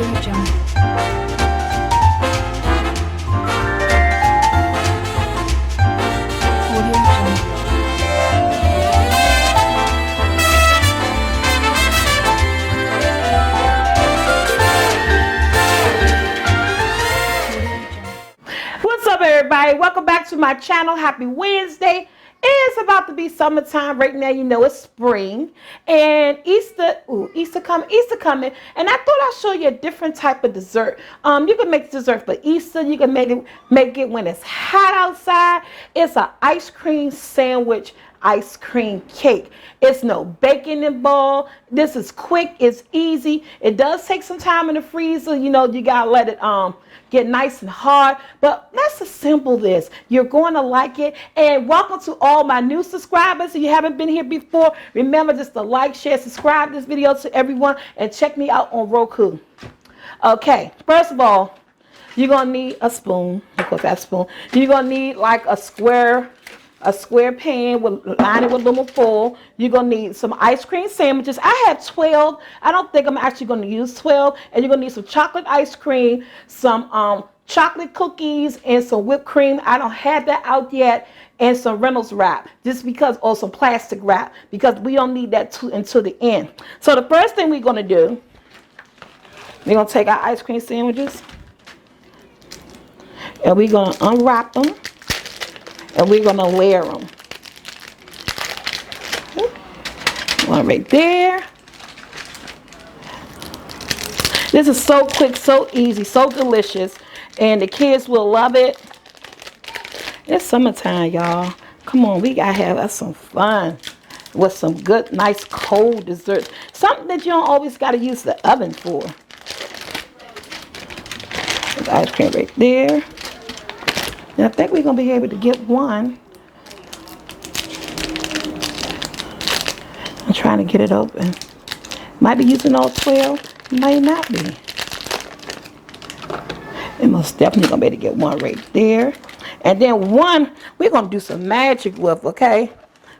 What's up, everybody? Welcome back to my channel. Happy Wednesday. It's about to be summertime right now. You know it's spring and Easter coming. And I thought I'd show you a different type of dessert. You can make dessert for Easter. You can make it when it's hot outside. It's an ice cream sandwich ice cream cake. It's no bacon involved. This is quick. It's easy. It does take some time in the freezer. You know, you gotta let it get nice and hard, but let's assemble this. You're going to like it. And welcome to all my new subscribers. If you haven't been here before, remember just to like, share, subscribe this video to everyone, and check me out on Roku. Okay, first of all, you're gonna need a spoon. Of course, that spoon. You're gonna need like a square pan with line it with aluminum foil. You're gonna need some ice cream sandwiches. I have 12. I don't think I'm actually gonna use 12. And you're gonna need some chocolate ice cream, some chocolate cookies, and some whipped cream. I don't have that out yet, and some Reynolds wrap, just because, or some plastic wrap, because we don't need that until the end. So the first thing we're gonna do, we're gonna take our ice cream sandwiches, and we're gonna unwrap them. And we're going to layer them. One right there. This is so quick, so easy, so delicious. And the kids will love it. It's summertime, y'all. Come on, we got to have us some fun with some good, nice, cold desserts. Something that you don't always got to use the oven for. There's ice cream right there. And I think we're going to be able to get one. I'm trying to get it open. Might be using all 12. Might not be. And most definitely going to be able to get one right there. And then one we're going to do some magic with, okay?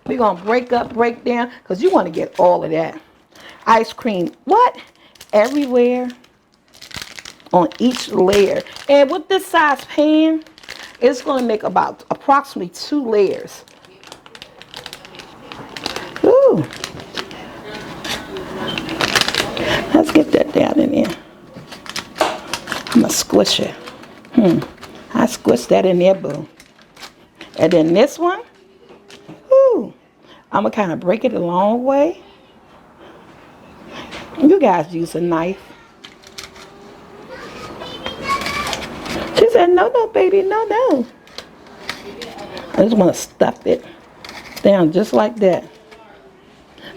We're going to break up, break down, because you want to get all of that. Ice cream, what? Everywhere on each layer. And with this size pan, it's going to make about approximately 2 layers. Ooh. Let's get that down in there. I'm going to squish it. I squished that in there, boo. And then this one, ooh, I'm going to kind of break it a long way. You guys use a knife. She said, no, no, baby, no, no. I just want to stuff it down just like that.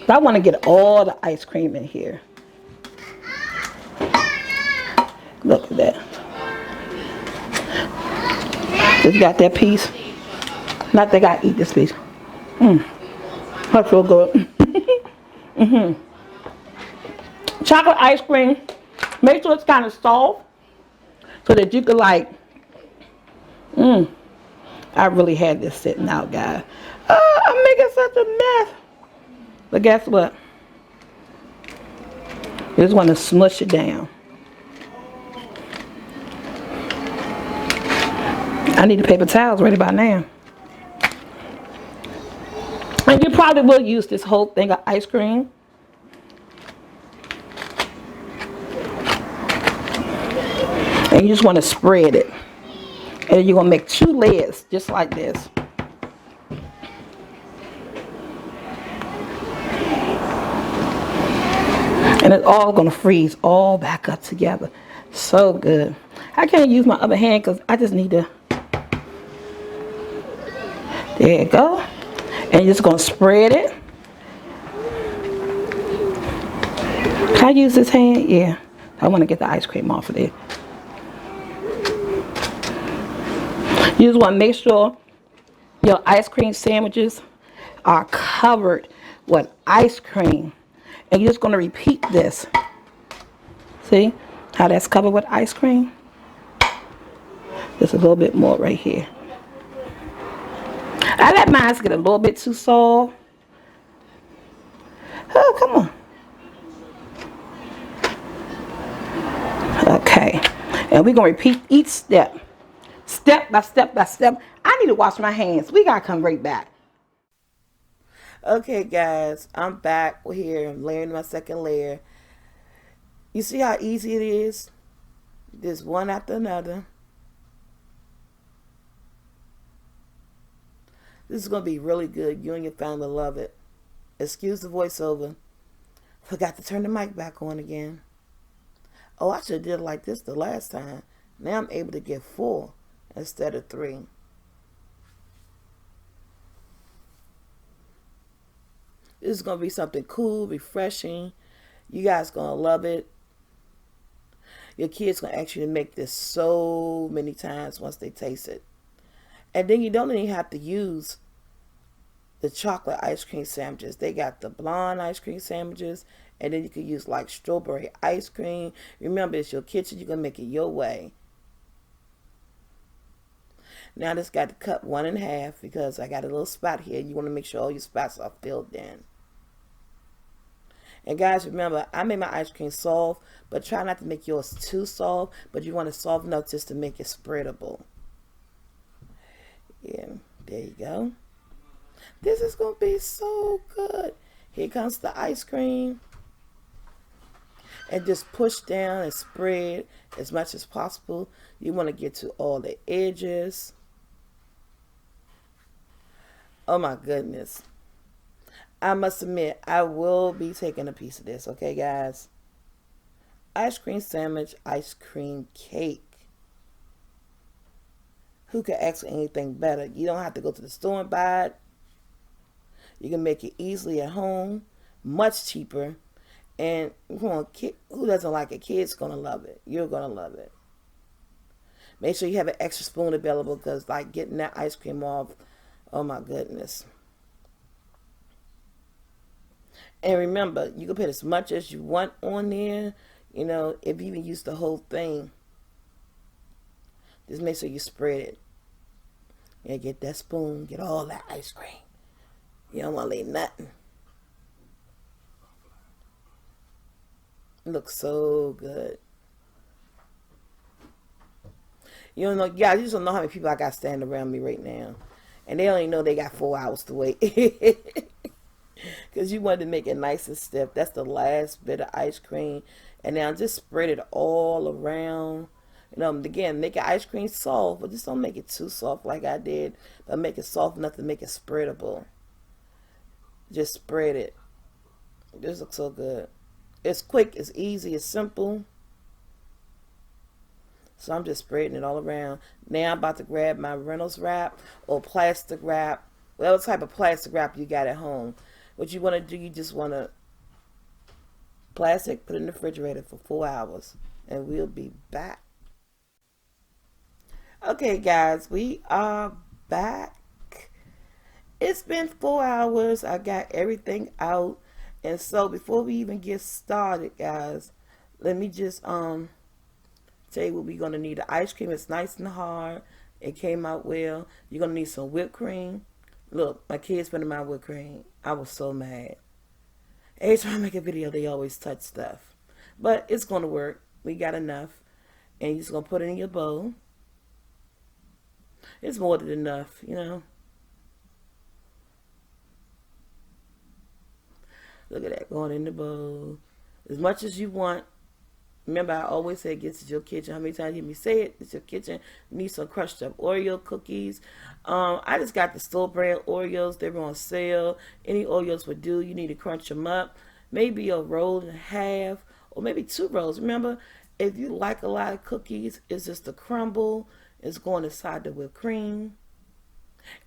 But I want to get all the ice cream in here. Look at that. Just got that piece. Not that I gotta eat this piece. That's real good. Chocolate ice cream. Make sure it's kind of soft, so that you could like, I really had this sitting out, guys. I'm making such a mess. But guess what? You just want to smush it down. I need the paper towels ready by now. And you probably will use this whole thing of ice cream. And you just want to spread it. And you're going to make 2 layers just like this. And it's all going to freeze all back up together. So good. I can't use my other hand because I just need to. There you go. And you're just going to spread it. Can I use this hand? Yeah. I want to get the ice cream off of there. You just want to make sure your ice cream sandwiches are covered with ice cream. And you're just going to repeat this. See how that's covered with ice cream? Just a little bit more right here. I let mine get a little bit too soft. Oh, come on. And we're going to repeat each step. Step by step by step. I need to wash my hands. We got to come right back. Okay, guys, I'm back here. I'm layering my second layer. You see how easy it is? Just one after another. This is going to be really good. You and your family love it. Excuse the voiceover. Forgot to turn the mic back on again. Oh, I should have did it like this the last time. Now I'm able to get 4 instead of 3. This is going to be something cool, refreshing. You guys going to love it. Your kids going to ask you to make this so many times once they taste it. And then you don't even have to use the chocolate ice cream sandwiches. They got the blonde ice cream sandwiches. And then you can use like strawberry ice cream. Remember, it's your kitchen. You're going to make it your way. Now I just got to cut 1 in half because I got a little spot here. You want to make sure all your spots are filled in. And guys, remember, I made my ice cream soft, but try not to make yours too soft, but you want it soft enough just to make it spreadable. Yeah, there you go. This is going to be so good. Here comes the ice cream. And just push down and spread as much as possible. You want to get to all the edges. Oh my goodness. I must admit, I will be taking a piece of this, okay, guys? Ice cream sandwich, ice cream cake. Who could ask for anything better? You don't have to go to the store and buy it. You can make it easily at home, much cheaper. And who doesn't like it? Kids going to love it. You're going to love it. Make sure you have an extra spoon available because, like, getting that ice cream off, oh my goodness. And remember, you can put as much as you want on there. You know, if you even use the whole thing, just make sure you spread it. Yeah, get that spoon, get all that ice cream. You don't want to leave nothing. It looks so good. You don't know, guys, you just don't know how many people I got standing around me right now. And they don't even know they got 4 hours to wait. Because you wanted to make it nice and stiff. That's the last bit of ice cream. And now just spread it all around. You know, again, make your ice cream soft, but just don't make it too soft like I did. But make it soft enough to make it spreadable. Just spread it. This looks so good. It's quick, it's easy, it's simple. So I'm just spreading it all around. Now I'm about to grab my Reynolds wrap or plastic wrap. Whatever type of plastic wrap you got at home. What you want to do, you just want to plastic, put it in the refrigerator for 4 hours. And we'll be back. Okay, guys, we are back. It's been 4 hours. I got everything out. And so before we even get started, guys, let me just tell you what we're going to need. The ice cream is nice and hard. It came out well. You're going to need some whipped cream. Look, my kids spending my whipped cream. I was so mad. Every time I make a video, they always touch stuff. But it's going to work. We got enough. And you're just going to put it in your bowl. It's more than enough, you know. Look at that going in the bowl. As much as you want. Remember, I always say it gets to your kitchen. How many times you hear me say it? It's your kitchen. You need some crushed up Oreo cookies. I just got the store brand Oreos. They were on sale. Any Oreos would do. You need to crunch them up. Maybe a roll and a half. Or maybe 2 rolls. Remember, if you like a lot of cookies, it's just the crumble. It's going inside the whipped cream.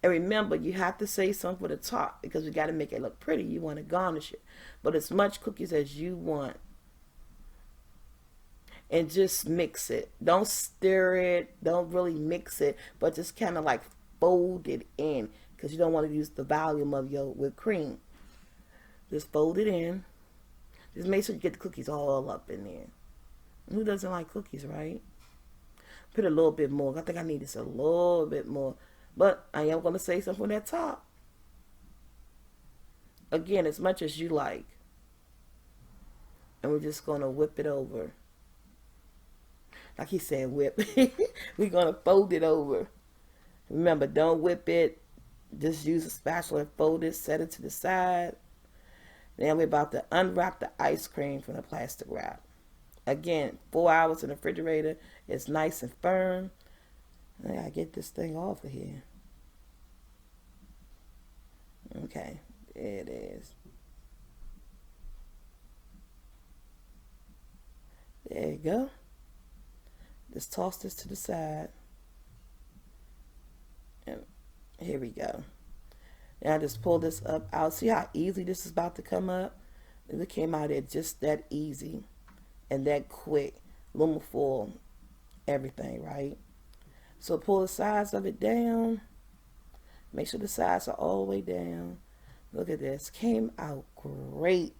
And remember, you have to say something for the top because we got to make it look pretty. You want to garnish it. But as much cookies as you want. And just mix it. Don't stir it. Don't really mix it. But just kind of like fold it in. Because you don't want to use the volume of your whipped cream. Just fold it in. Just make sure you get the cookies all up in there. Who doesn't like cookies, right? Put a little bit more. I think I need this a little bit more. But I am going to say something on that top. Again, as much as you like. And we're just going to whip it over. Like he said, whip. We're going to fold it over. Remember, don't whip it. Just use a spatula and fold it. Set it to the side. Then we're about to unwrap the ice cream from the plastic wrap. Again, 4 hours in the refrigerator. It's nice and firm. I gotta get this thing off of here. Okay, there it is. There you go. Just toss this to the side. And here we go. Now I just pull this up out. See how easy this is about to come up? It came out there just that easy and that quick. Aluminum foil, everything, right? So pull the sides of it down. Make sure the sides are all the way down. Look at this. Came out great.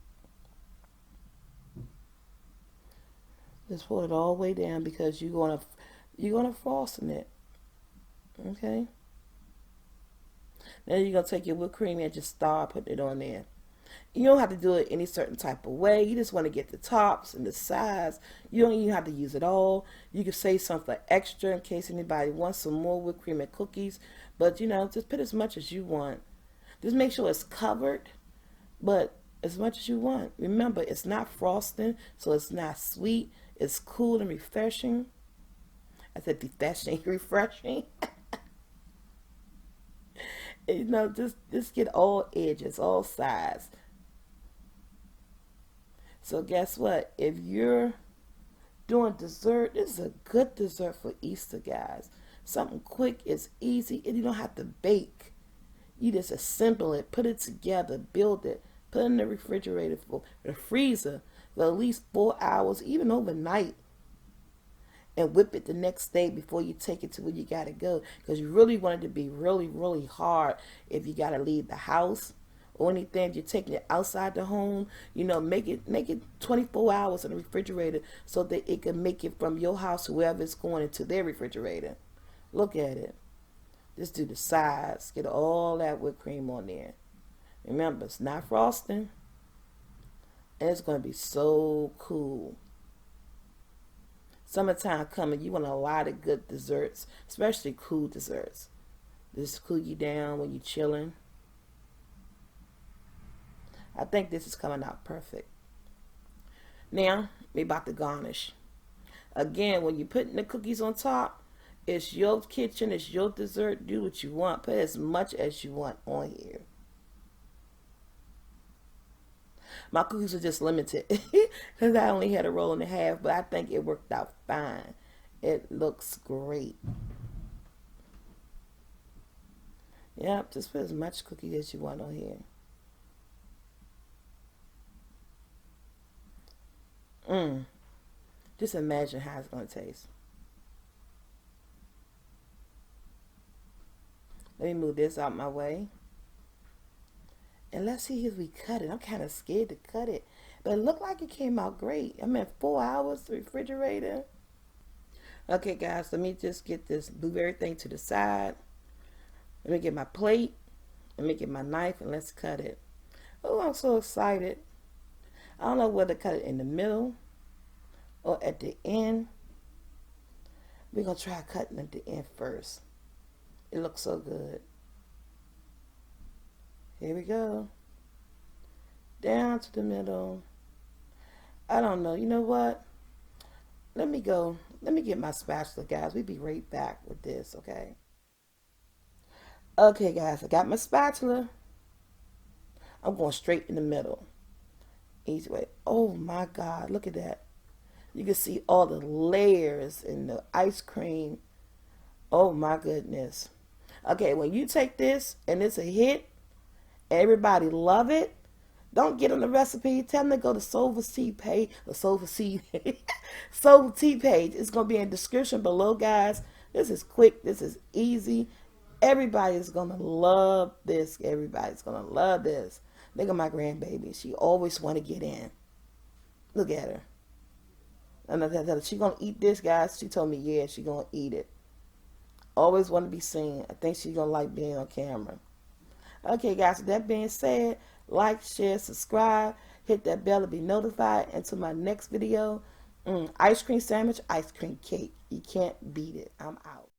Just pull it all the way down because you're gonna frosting it. Okay. Now you're gonna take your whipped cream and just start putting it on there. You don't have to do it any certain type of way. You just want to get the tops and the sides. You don't even have to use it all. You can save something extra in case anybody wants some more whipped cream and cookies. But just put as much as you want. Just make sure it's covered, but as much as you want. Remember, it's not frosting, so it's not sweet. It's cool and refreshing. I said refreshing, refreshing. Just get all edges, all sides. So guess what? If you're doing dessert, this is a good dessert for Easter, guys. Something quick, it's easy, and you don't have to bake. You just assemble it, put it together, build it, put it in the refrigerator for the freezer for at least 4 hours, even overnight. And whip it the next day before you take it to where you gotta go. Because you really want it to be really, really hard if you gotta leave the house or anything. If you're taking it outside the home, make it 24 hours in the refrigerator so that it can make it from your house to wherever it's going into their refrigerator. Look at it. Just do the sides. Get all that whipped cream on there. Remember, it's not frosting. And it's going to be so cool. Summertime coming, you want a lot of good desserts, especially cool desserts. This cool you down when you're chilling. I think this is coming out perfect. Now, we're about to garnish. Again, when you're putting the cookies on top, it's your kitchen, it's your dessert. Do what you want. Put as much as you want on here. My cookies are just limited because I only had a roll and a half, but I think it worked out fine. It looks great. Yep, just put as much cookie as you want on here. Just imagine how it's going to taste. Let me move this out my way. And let's see if we cut it. I'm kind of scared to cut it. But it looked like it came out great. I mean, 4 hours, the refrigerator. Okay, guys, let me just get this, move everything to the side. Let me get my plate. Let me get my knife and let's cut it. Oh, I'm so excited. I don't know whether to cut it in the middle or at the end. We're going to try cutting at the end first. It looks so good. Here we go. Down to the middle. I don't know. You know what? Let me go. Let me get my spatula, guys. We'll be right back with this, okay? Okay, guys. I got my spatula. I'm going straight in the middle. Easy way. Oh, my God. Look at that. You can see all the layers in the ice cream. Oh, my goodness. Okay, when you take this and it's a hit, everybody love it. Don't get on the recipe. Tell them to go to SoulfulT page or SoulfulT SoulfulT page. It's gonna be in the description below, guys. This is quick. This is easy. Everybody's gonna love this. Everybody's gonna love this. Look at my grandbaby. She always want to get in. Look at her. And she gonna eat this, guys. She told me, yeah, she gonna eat it. Always want to be seen. I think she's gonna like being on camera. Okay, guys, with that being said, like, share, subscribe, hit that bell to be notified. Until my next video, Ice cream sandwich, ice cream cake. You can't beat it. I'm out.